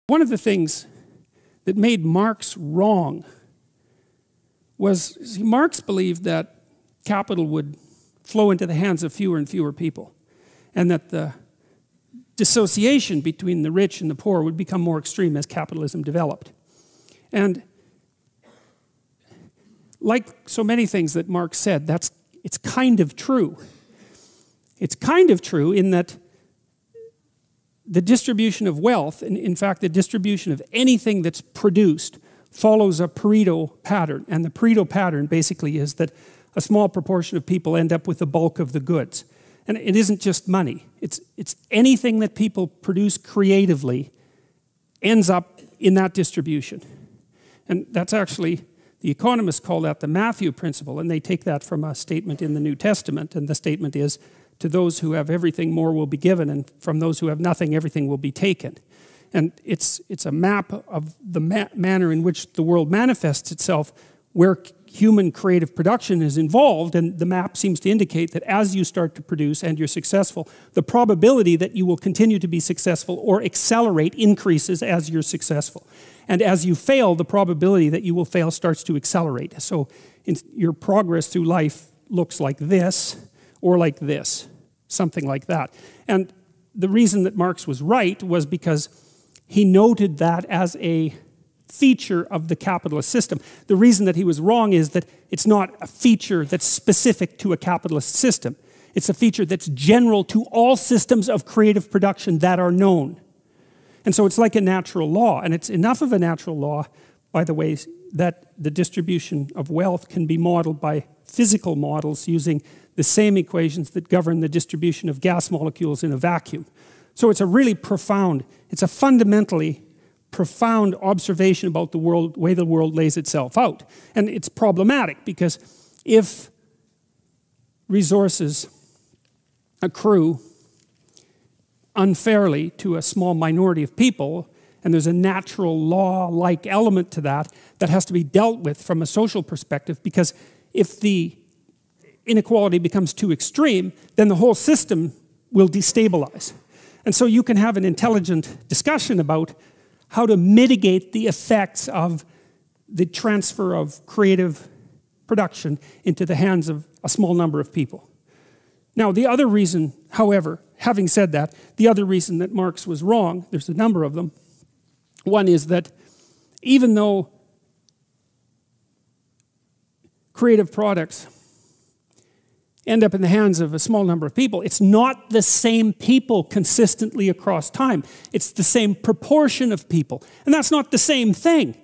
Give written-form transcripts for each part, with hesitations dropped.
One of the things that made Marx wrong was, see, Marx believed that capital would flow into the hands of fewer and fewer people, and that the dissociation between the rich and the poor would become more extreme as capitalism developed. And like so many things that Marx said, it's kind of true. It's kind of true in that the distribution of wealth, and in fact the distribution of anything that's produced, follows a Pareto pattern. And the Pareto pattern basically is that a small proportion of people end up with the bulk of the goods. And it isn't just money. It's anything that people produce creatively ends up in that distribution. And that's actually, the economists call that the Matthew principle, and they take that from a statement in the New Testament, and the statement is, to those who have everything, more will be given, and from those who have nothing, everything will be taken. And it's a map of the manner in which the world manifests itself, where human creative production is involved, and the map seems to indicate that as you start to produce and you're successful, the probability that you will continue to be successful or accelerate increases as you're successful. And as you fail, the probability that you will fail starts to accelerate. So your progress through life looks like this, or like this, something like that. And the reason that Marx was right was because he noted that as a feature of the capitalist system. The reason that he was wrong is that it's not a feature that's specific to a capitalist system. It's a feature that's general to all systems of creative production that are known. And so it's like a natural law, and it's enough of a natural law, by the way, that the distribution of wealth can be modeled by physical models using the same equations that govern the distribution of gas molecules in a vacuum. So it's a really profound, it's a fundamentally profound observation about the world, way the world lays itself out. And it's problematic because if resources accrue unfairly to a small minority of people, and there's a natural law-like element to that that has to be dealt with from a social perspective, because if the inequality becomes too extreme, then the whole system will destabilize. And so you can have an intelligent discussion about how to mitigate the effects of the transfer of creative production into the hands of a small number of people. Now, the other reason, however, having said that, the other reason that Marx was wrong, there's a number of them. One is that even though creative products end up in the hands of a small number of people, it's not the same people consistently across time. It's the same proportion of people. And that's not the same thing.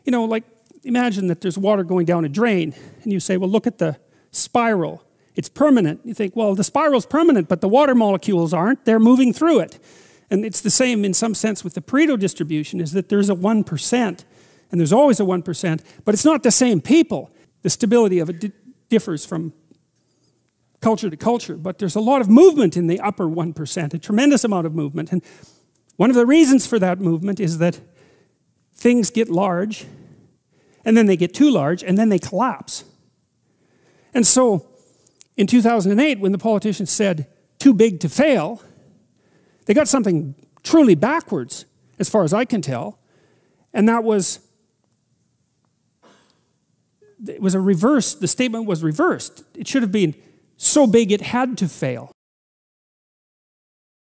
You know, like, imagine that there's water going down a drain, and you say, well, look at the spiral. It's permanent. You think, well, the spiral's permanent, but the water molecules aren't. They're moving through it. And it's the same in some sense with the Pareto distribution, is that there's a 1%, and there's always a 1%, but it's not the same people. The stability of it differs from culture to culture, but there's a lot of movement in the upper 1%, a tremendous amount of movement. And one of the reasons for that movement is that things get large, and then they get too large, and then they collapse. And so, in 2008, when the politicians said, too big to fail, they got something truly backwards, as far as I can tell, and that was, it was a reverse, the statement was reversed. It should have been, so big it had to fail.